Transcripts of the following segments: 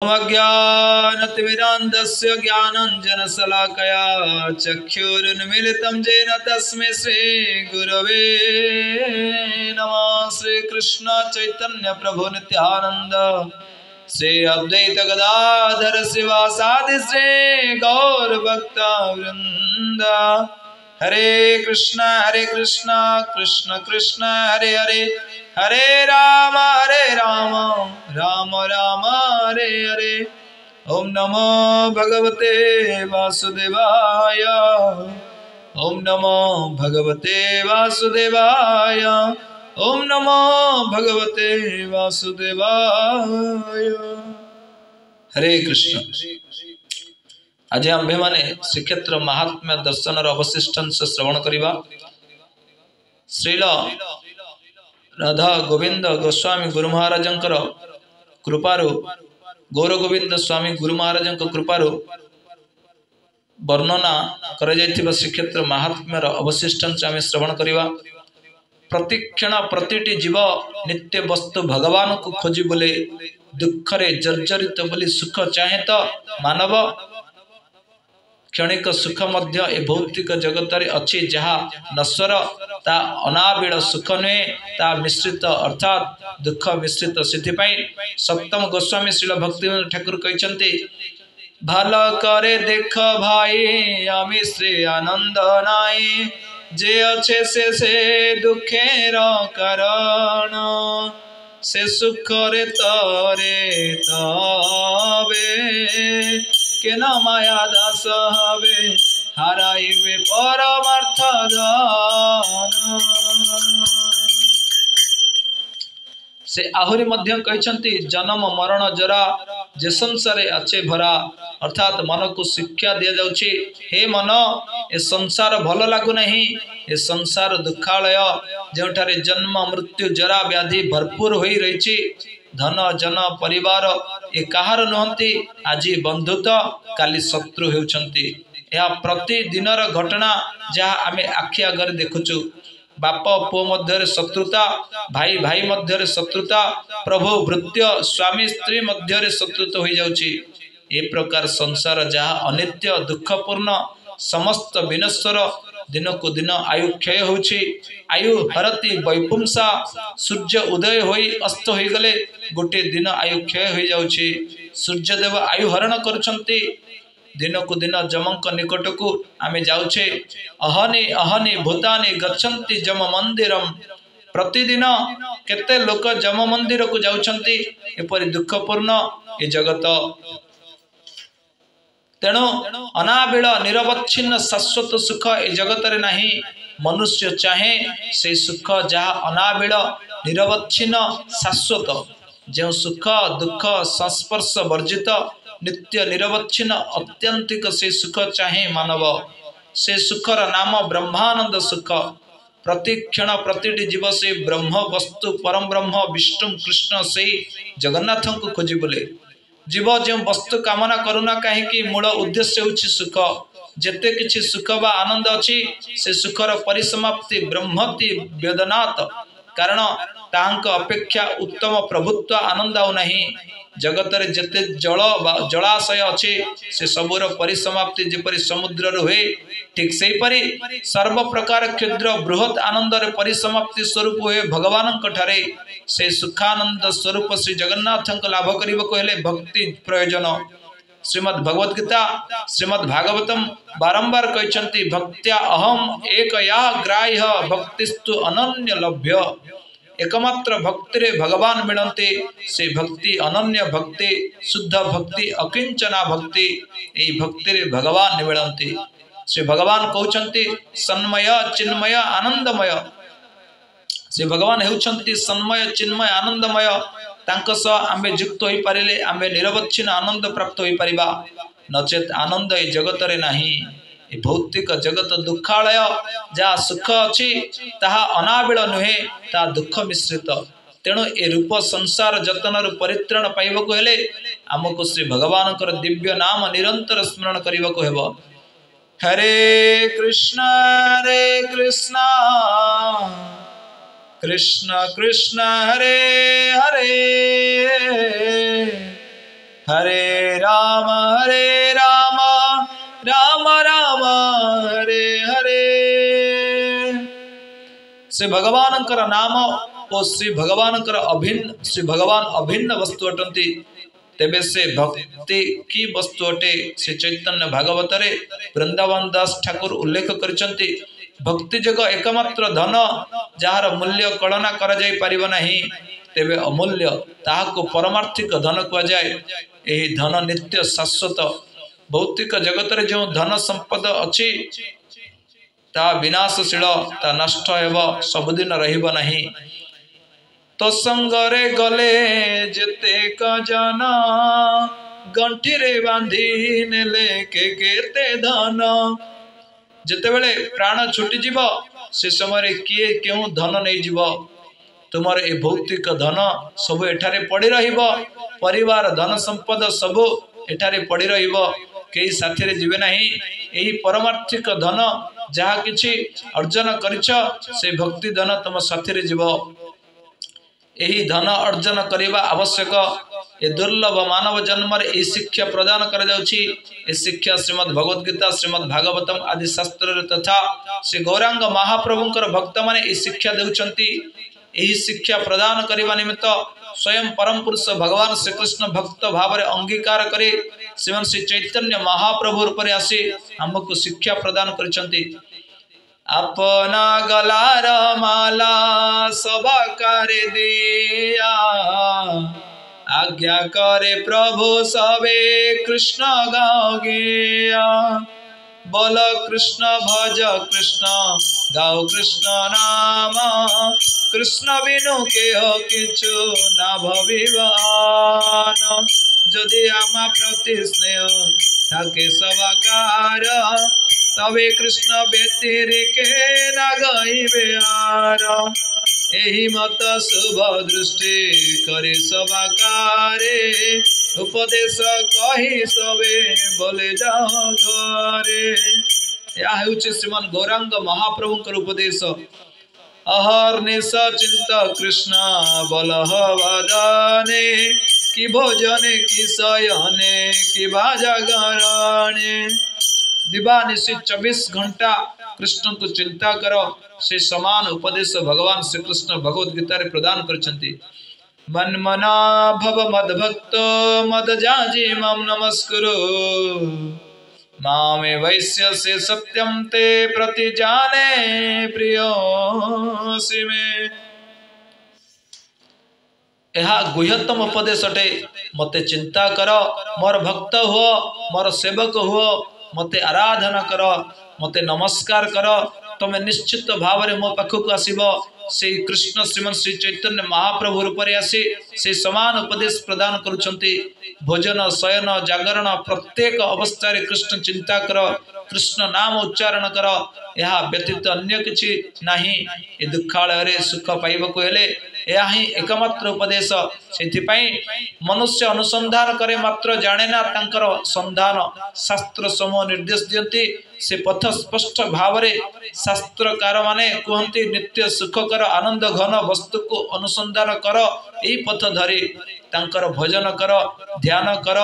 अज्ञानतिमिरान्धस्य ज्ञानाञ्जनशलाकया चक्षुरुन्मीलितं येन तस्मै श्रीगुरवे नमः। श्रीकृष्ण चैतन्य प्रभु नित्यानंद श्री अद्वैत गदाधर शिवासादि श्री गौर भक्त वृंद। हरे कृष्ण कृष्ण कृष्ण हरे हरे, हरे राम राम राम हरे हरे। ओम नमो भगवते वासुदेवाय, ओम नमो भगवते वासुदेवाय, ओम नमो भगवते वासुदेवाय। हरे कृष्ण। आज आम्भे माने श्रीक्षेत्र महात्म्य दर्शन अवशिष्टांश श्रवण करिबा। श्रील राधा गोविंद गोस्वामी गुरु महाराजंकर कृपारु, गौर गोविंद स्वामी गुरु महाराजंक कृपारु वर्णना करा जायथिबा श्रीक्षेत्र महात्म्यर अवशिष्टांश आमे श्रवण करिबा। प्रतिक्षण प्रतिटी जीव नित्य वस्तु भगवान को खोजी बोले दुखरे जर्जरित बोली सुख चाहे तो मानव क्षणिक सुख मध्य ए भौतिक जगत रे अछि जहा नश्वर ता अनाबिल सुख नुहे ता मिश्रित अर्थात दुख मिश्रित। सिद्धिपाई सप्तम गोस्वामी श्रील भक्ति ठाकुर कहते भल करे देख भाई आमी श्री आनंद नाई जे अच्छे से दुखेर कारण से सुख रे तरे तबे केन माया दास हवे हाराइबे परमार्थ धन। से आहुरी मध्य कहते जन्म मरण जरा जे संसार अच्छे भरा, अर्थात मन को शिक्षा दि जाउछि हे मन ए संसार भल लागु नहीं, ए संसार दुखालय जोठारे जन्म मृत्यु जरा व्याधि भरपूर होई रहिछि। धन जन परिवार ए कहार नहंती, आज बंधुत्व काली शत्रु हेउछंती। यह प्रतिदिनर घटना जहाँ आमे आखि आगर देखुचु। बाप पुओ मध्य शत्रुता, भाई भाई मध्य शत्रुता, प्रभु भृत्य स्वामी स्त्री मध्य शत्रुता हो जाउछि। ए प्रकार संसार जहाँ अनित्य दुखपूर्ण समस्त विनश्वर, दिन को दिन आयु क्षय होछि। आयु हरति वैपुंसा, सूर्य उदय होई अस्त हो गले गोटे दिन आयु क्षय हो जाउछि। सूर्यदेव आयु हरण करुछंती। दिन को दिन जमक निकट को आमे जाउछे। अहनि अहनि भूतानि गच्छन्ति जम मंदिरम। प्रतिदिन केते लोक जम मंदिर को जाउछंती। एपरि दुखपूर्ण ए जगत। तेणु अनाबिल निरवच्छिन्न शाश्वत सुख ए जगत रे नहीं। मनुष्य चाहे से सुख जहाँ अनाबिल निरवच्छिन्न शाश्वत, जो सुख दुख संस्पर्श वर्जित नित्य निरवच्छिन्न अत्यंतिक से सुख चाहे मानव। से सुखर नाम ब्रह्मानंद सुख। प्रतिक्षण प्रतिटी जीव से ब्रह्म वस्तु परम ब्रह्म विष्णु कृष्ण से जगन्नाथ को खोजी बोले। जीव जो वस्तु कामना करुना कहीं मूल उद्देश्य होछि सुख। जेते किछि सुख बा आनंद अछि से सुखर परिसमाप्ति ब्रह्मति वेदनात्। कारण तांक अपेक्षा उत्तम प्रभुत्व आनंद आउ नहीं। जगत रे जेते जल जलाशय अच्छे से सबुर परिसमाप्ति जेपरि समुद्र हुए, ठीक से परि सर्व प्रकार क्षुद्र बृहत आनंद रे परिसमाप्ति स्वरूप हुए भगवान ठारे। से सुखानंद स्वरूप श्री जगन्नाथ लाभ करिबा को हेले भक्ति प्रयोजन। श्रीमद् भगवत गीता श्रीमद् भागवतम बारंबार कहते भक्त्या अहम एक या ग्राह्य भक्तिस्तु अनन्य लभ्य। एकमात्र भक्ति रे भगवान मिलते। से भक्ति अनन्य भक्ति, शुद्ध भक्ति, अकिंचना भक्ति, यही भक्ति रे भगवान मिलते। से भगवान कहते सन्मय चिन्मय आनंदमय। से भगवान हेउछंती सन्मय चिन्मय आनंदमय। तांक सह आमे युक्त होई पारिले आमे निरवच्छिन्न आनंद प्राप्त होई परिबा। नचेत आनंद ए जगत रे नाही। ए भौतिक जगत दुखालय। जहाँ सुख अच्छी ताहा अनाबिल नुहे, ता दुख मिश्रित। तेणु ए रूप संसार जतन परित्राण पाइबा हेले आमको श्री भगवान दिव्य नाम निरंतर स्मरण करने को हेब। हरे कृष्ण कृष्ण कृष्ण हरे हरे, हरे राम राम राम हरे हरे। श्री भगवान नाम और श्री भगवान अभिन्न श्री भगवान अभिन्न वस्तु अटंती। तेबे से भक्ति की वस्तु अटे श्री चैतन्य भागवत रे वृंदावन दास ठाकुर उल्लेख करचंती। भक्ति जग एकमात्र धन जार मूल्य कलना करा जाय परिबो नाही, तेबे अमूल्य ताहाको परमार्थिक धन कहा जाए। यही धन नित्य शाश्वत। भौतिक जगत रे जो धन संपद अछि ता विनाशशील, ता नष्ट हेब, सबुदिन रहिबो नाही। तो संगरे गले जेते का जाना, गंठी रे बांधी नेले केते धन। जेते बेले प्राण छुटी जीव से समय किए क्यों धन नहीं जीव। तुमर ए भौतिक धन सब एठारे पड़ी रहिबो, परिवार धन संपद सब एठारे पड़ी रहिबो, केही साथी रे जीवे नाही। एही परमार्थिक धन जहा किछि अर्जन करिछ से भक्ति धन तुम साथी रे जीवो। यही धन अर्जन करने आवश्यक। ये दुर्लभ मानव जन्म रे शिक्षा प्रदान कर जाउछि। ए शिक्षा श्रीमद् भगवद गीता, श्रीमद् भागवतम आदि शास्त्र तथा श्री गौरांग महाप्रभुंकर भक्त माने ए शिक्षा देउछंती। यही शिक्षा प्रदान करने निमित्त स्वयं परम पुरुष भगवान श्री कृष्ण भक्त भाव रे अंगीकार करे श्रीमन श्री चैतन्य महाप्रभु रूप आसी हमको शिक्षा प्रदान करछंती। अपना गलार माला सबा करे दिया, आज्ञा करे प्रभु सबे कृष्ण गाओ गया। बोलो कृष्ण भज कृष्ण गाओ कृष्ण नाम, कृष्ण बिनु के हो किछु ना भविबान। जदि आमा प्रति स्नेह थाके सबाकार, तबे कृष्ण व्यतिरिके न गाइबे आर। एही मत शुभ दृष्टि करे सबाकारे, उपदेश कही सबे बोले जाओ घरे। या हेउछि श्रीमान गौरांग महाप्रभुंकर उपदेश। अहर्निश चिंत कृष्ण बलह वदने, कि भोजने कि शयने कि जागरणे। दिवानिशी 24 घंटा कृष्ण को चिंता करो, से समान उपदेश भगवान श्री कृष्ण भगवद गीता रे प्रदान करछंती। मन मना भव मद भक्त मद जाजी मम नमस्कुरु, मामे वैश्य से सत्यम ते प्रति जाने प्रियोसि में। यह गुह्यतम उपदेश अटे। मते चिंता कर, मोर भक्त हुओ, मोर सेवक हुओ, मते आराधना कर, मते नमस्कार कर, तुम निश्चित भाव में मो पाखक आसीबो। से कृष्ण श्रीमन श्री चैतन्य महाप्रभु रूप आसी से समान उपदेश प्रदान करुछंती। भोजन शयन जागरण प्रत्येक अवस्था रे कृष्ण चिंता कर, कृष्ण नाम उच्चारण कर, यह व्यतीत अन्य किछि नाही। ए दुखालय रे सुख पाइबको हेले यह ही एकमात्र उपदेश। सेथिपाई मनुष्य अनुसंधान करे मात्र जाने ना, तांकर संधान शास्त्र समूह निर्देश दियंती। से पथ स्पष्ट भाव रे शास्त्रकार माने कहंती, नित्य सुखकर आनंद घन वस्तु को अनुसंधान कर, एही पथ धरी तांकर भजन कर, ध्यान कर।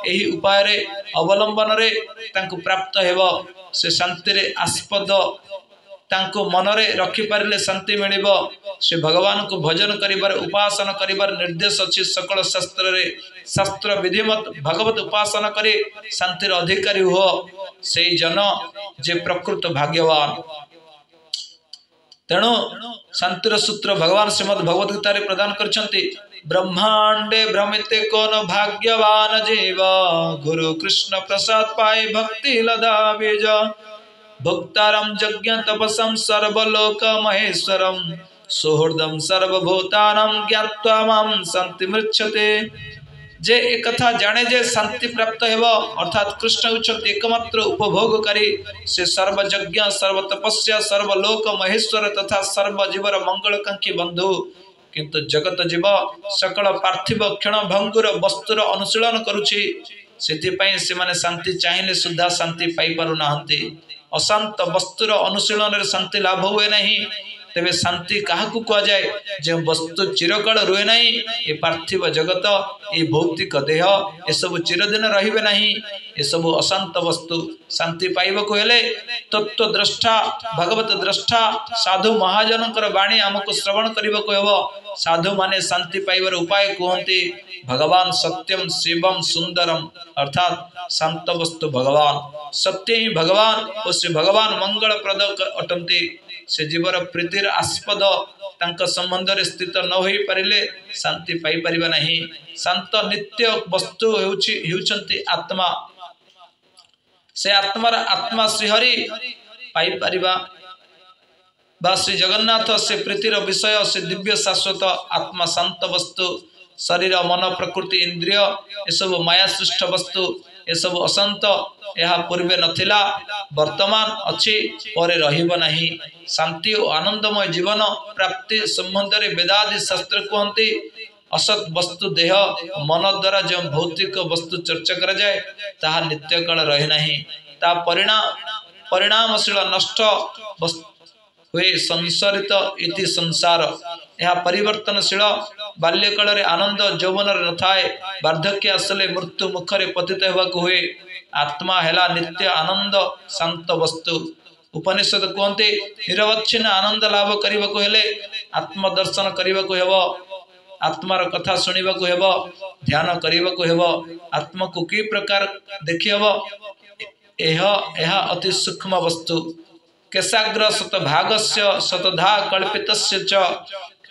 एही उपाय रे अवलंबन रे तांको प्राप्त हेबो। से शांति रे आस्पद तांको मन रे रखि पारिले शांति मिलिबो। से भगवान को भजन करिबार उपासना करिबार निर्देश अछि सकल शास्त्र रे। शास्त्र विधिमत भगवत उपासना करे शांतिर अधिकारी हो, से जन जे प्रकृत भाग्यवान। तेणु शांतिर सूत्र भगवान श्रीमद् भगवद गीता रे प्रदान करछंती। ब्रह्मांडे भ्रमिते कोन भाग्यवान जीव, गुरु कृष्ण प्रसाद पाए भक्ति लदा बीज। भक्तारम यज्ञ तपसम सर्वलोक महेश्वरम, सुहृदम सर्वभूतानां ज्ञात्वा मां शांति मृच्छते। जे एक कथा जाने जे शांति प्राप्त हेबो, अर्थात कृष्ण उच्चते एकमात्र उपभोगकारी। से सर्व यज्ञ सर्व तपस्या सर्वलोक महेश्वर तथा सर्व जीवर मंगलकांक्षी बंधु। किंतु जगत जीव सकल पार्थिव क्षण भंगुर वस्तुर अनुशीलन करुछि। सेथिपाई से माने शांति चाहिए सुधा शांति पाई पारु नाहंती। अशांत वस्तुर अनुशीलन रे शांति लाभ हुए नहीं। तेबे शांति काहाकू कह जाए जो वस्तु चिरकाल रुहे नहीं ये पार्थिव जगत ये भौतिक देह ये सब चिरदिन रहिबे नहीं ये सब अशांत वस्तु शांति पाइबा हेले तत्व द्रष्टा भगवत द्रष्टा साधु महाजनकर वाणी आमको श्रवण करने को हेबो साधु माने शांति पाइबार उपाय कहते भगवान सत्यम शिवम सुंदरम अर्थात शांत वस्तु भगवान सत्य ही भगवान और से भगवान मंगलप्रद अटंती से जीवर प्रीतिर आस्पद तांक संबंध रे स्थित न होई परिले शांति पाई परिबा नहीं शांत नित्य वस्तु हेउचंती आत्मा से आत्मार आत्मा श्रीहरि पाई परिबा बा श्री जगन्नाथ से प्रीतिर विषय से दिव्य शाश्वत आत्मा शांत वस्तु शरीर मन प्रकृति इंद्रिय ये सब माया सृष्ट वस्तु ये सब अशांत यह पूर्वे नथिला वर्तमान अच्छी परे रहिबो नहीं शांति और आनंदमय जीवन प्राप्ति संबंध रे वेदादि शास्त्र कहते असत वस्तु देह मन द्वारा जो भौतिक वस्तु चर्चा करा जाए ताहा नित्य काल रहे नहीं ता परिणामशील नष्ट हुए संसारित इति संसार यह परिवर्तनशील बाल्यकाल रे आनंद यौवन न थाए वार्धक्य आसले मृत्यु मुखरे पतित होबाक हुए आत्मा हेला नित्य आनंद शांत वस्तु उपनिषद कहते निरवच्छिन्न आनंद लाभ करने को हेले आत्म दर्शन करने को हेबो आत्मार कथा सुनिबा को हेबो ध्यान करने को हेबो आत्मा को की प्रकार देखि हेबो यह अति सूक्ष्म वस्तु केशाग्र शतभागस्य शतधा कल्पितस्य च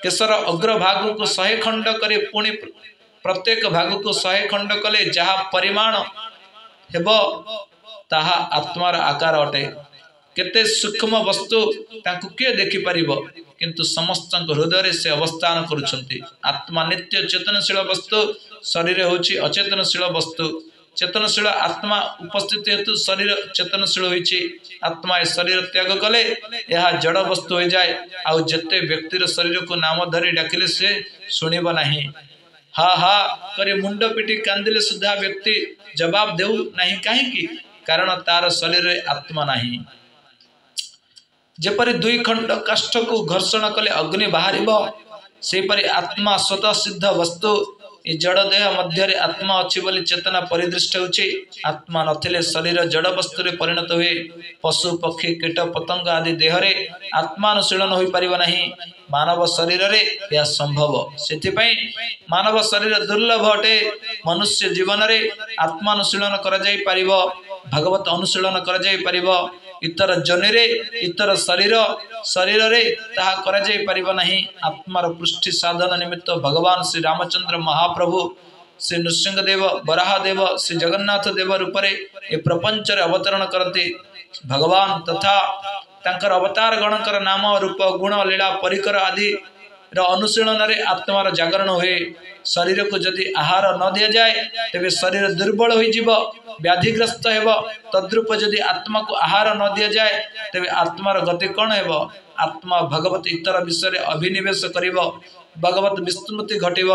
केशर अग्रभाग को 100 खंड करे पुणी प्रत्येक भाग को 100 खंड कले जहा परिमाण हेबो ताहा आत्मार आकार अटे केते सूक्ष्म वस्तु ताकु के देखि परिबो किंतु समस्त हृदय से अवस्थान करुछंती आत्मा नित्य चेतनशील वस्तु शरीर होची अचेतनशील वस्तु चेतनशील आत्मा उपस्थित हेतु शरीर चेतनशील होइछि आत्मा शरीर त्याग कले यह जड़ वस्तु हो जाए आउ जते व्यक्तिर शरीर को नाम धरी डाकिले से सुनिब नहीं हा हा करे मुंड पिटी कांदिले सुधा व्यक्ति जवाब देउ नहीं काहे की कारण तार शरीर रे आत्मा नहीं जेपरि दुई खंड काष्ठ को घर्षण कले अग्नि बाहरिबो सेपरि आत्मा स्वतः सिद्ध वस्तु ये जड़ देह मध्य आत्मा अच्छी बोली चेतना परिदृष्ट होची आत्मा नथिले शरीर जड़ वस्तु रे परिणत हुए पशु पक्षी कीट पतंग आदि देह रे आत्मानुशीलन होई परिबो नहीं मानव शरीर रे यह संभव सेथिपई मानव शरीर दुर्लभ अटे मनुष्य जीवन रे आत्मानुशीलन करा जाई परिबो भगवत अनुशीलन करा जाई परिबो इतर जनेरे इतर शरीर रे ताहा करा जाई परिबो नहीं आत्मार पृष्ठि साधन निमित्त भगवान श्री रामचंद्र महाप्रभु श्री नृसिंह देव बराह देव श्री जगन्नाथ देव रूप रे ए प्रपंच रे अवतरण करते भगवान तथा तांकर अवतार गणकर नाम रूप गुण लीला परिकर आदि अनुशीलन रे आत्मार जागरण हुए शरीर को जदि आहार न दिया जाए तेबे शरीर दुर्बल हो जीव व्याधिग्रस्त हेब तद्रूप जदि आत्मा को आहार न दिया जाए तेबे आत्मार गति कौन हेब आत्मा भगवत इतर विषय अभिनिवेश करिब भगवत विस्मृति घटिब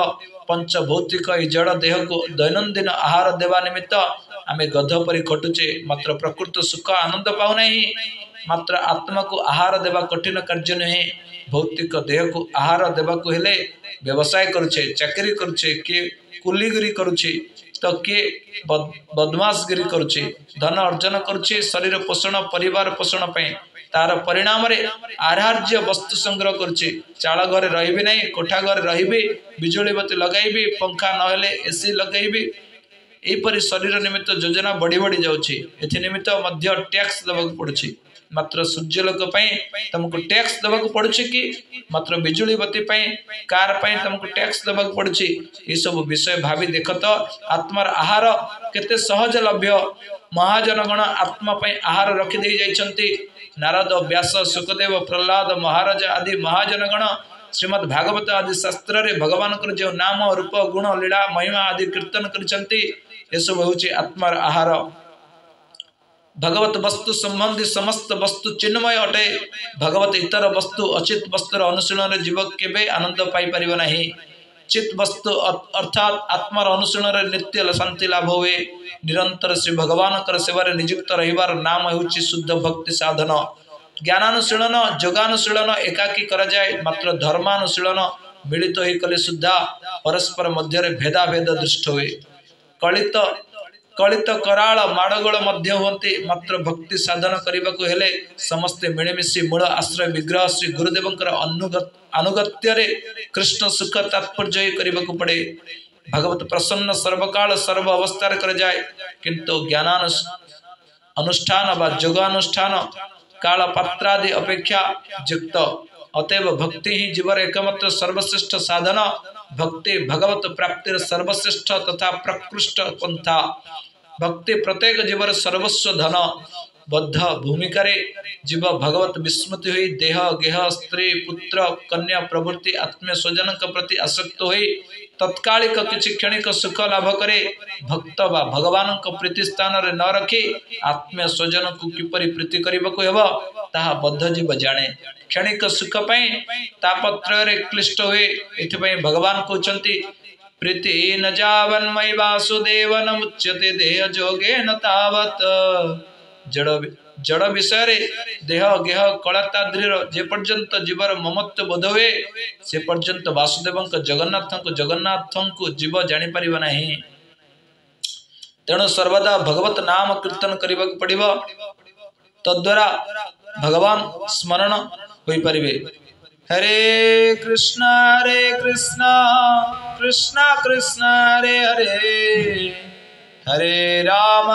पंच भौतिक जड़ देह को दैनंदिन आहार देवा निमित्त आमे गध परि खटुचे मात्र प्रकृत सुख आनंद पाउ नहीं मात्र आत्मा को आहार देवा कठिन कार्य नहीं भौतिक देह को आहार देवा को हेले व्यवसाय करुचे चाकरी करुचे किए कुलीगिरी करुचे तो किए बदमाशगिरी करुचे धन अर्जन करुचे शरीर पोषण परिवार पोषण पे तार परिणाम रे आहार्य वस्तु संग्रह करुचे चाल घर रहिबे नहीं कोठा घर रहिबे बिजुली बत्ती लगाइबे पंखा नहेले एसी लगाइबे एपरि शरीर निमित्त योजना बढ़ी बढ़ी जाउछि एथि निमित्त मध्य टैक्स देबाक पड़ुछि मात्र सूर्यलोक तुमको टैक्स देवाक पड़ुछि कि मात्र बिजुली बत्ती कार तुमको टैक्स देवाक पड़ुछि ये सब विषय भावी देख तो आत्मार आहार केते सहज लभ्य महाजनगण आत्मा आहार रखी दे जाइछन्ति नारद व्यास सुखदेव प्रहलाद महाराज आदि महाजनगण श्रीमद् भागवत आदि शास्त्र रे भगवान को जो नाम रूप गुण लीला महिमा आदि कीर्तन करछन्ति ये सब होछि आत्मार आहार भगवत वस्तु संबंधी समस्त वस्तु चिन्मय अटे भगवत इतर वस्तु अचित वस्तुर अनुशीलन जीव केबे आनंद पाई परिबो नहीं चित वस्तु अर्थात आत्मार अनुशीलन नित्य शांति लाभ हुए निरंतर श्री भगवान कर सेवा नियुक्त रहिबार नाम हेउछि शुद्ध भक्ति साधन ज्ञानानुशीलन योगानुशीलन एकाकी करा जाए मात्र धर्मानुशीलन मिलित होई कले सुद्धा परस्पर मध्य भेदाभेद दृष्ट हुए कलित कलित कराल माड़गोल मध्य होती मात्र भक्ति साधन करने को हेले समस्ते मिलेमिशी मूल आश्रय विग्रह श्री गुरुदेव अनुगत्य कृष्ण सुख तात्पर्य करने को पड़े भगवत प्रसन्न सर्वकाल सर्व अवस्था कर जाए किंतु ज्ञानानुष्ठान व योगानुष्ठान काल पात्रादि अपेक्षा युक्त अतएव भक्ति ही जीवर एकमात्र सर्वश्रेष्ठ साधन भक्ति भगवत प्राप्तिर सर्वश्रेष्ठ तथा प्रकृष्ट पंथा भक्ति प्रत्येक जीवर सर्वस्व धन बद्ध भूमिका जीव भगवत विस्मृति हुई देह गेह स्त्री पुत्र कन्या प्रवृत्ति आत्मीय स्वजन प्रति आसक्त हुई तत्कालिक किसी क्षणिक सुख लाभ करे भक्त बा भगवान प्रीति स्थान रे न रखी आत्मीय स्वजन को किपरि प्रीति करने को हेब ताहा बद्ध जीव जाने क्षणिक सुख पाई तापत्र क्लिष्ट हुए इथिपाई भगवान कहते प्रीति न जावन्मयि वासुदेव न मुच्यते देह जोगे न तावत जड़ विषय रे देह गेह कलाताद्रीर जे पर्यंत जीवर ममत्व बोध हुए से पर्यंत वासुदेव जगन्नाथ को जीव जानी परिबा नहीं तेणु सर्वदा भगवत नाम कीर्तन करने को पड़िबो तद्वारा भगवान स्मरण होई परिबे हरे कृष्णा कृष्णा कृष्णा हरे हरे हरे राम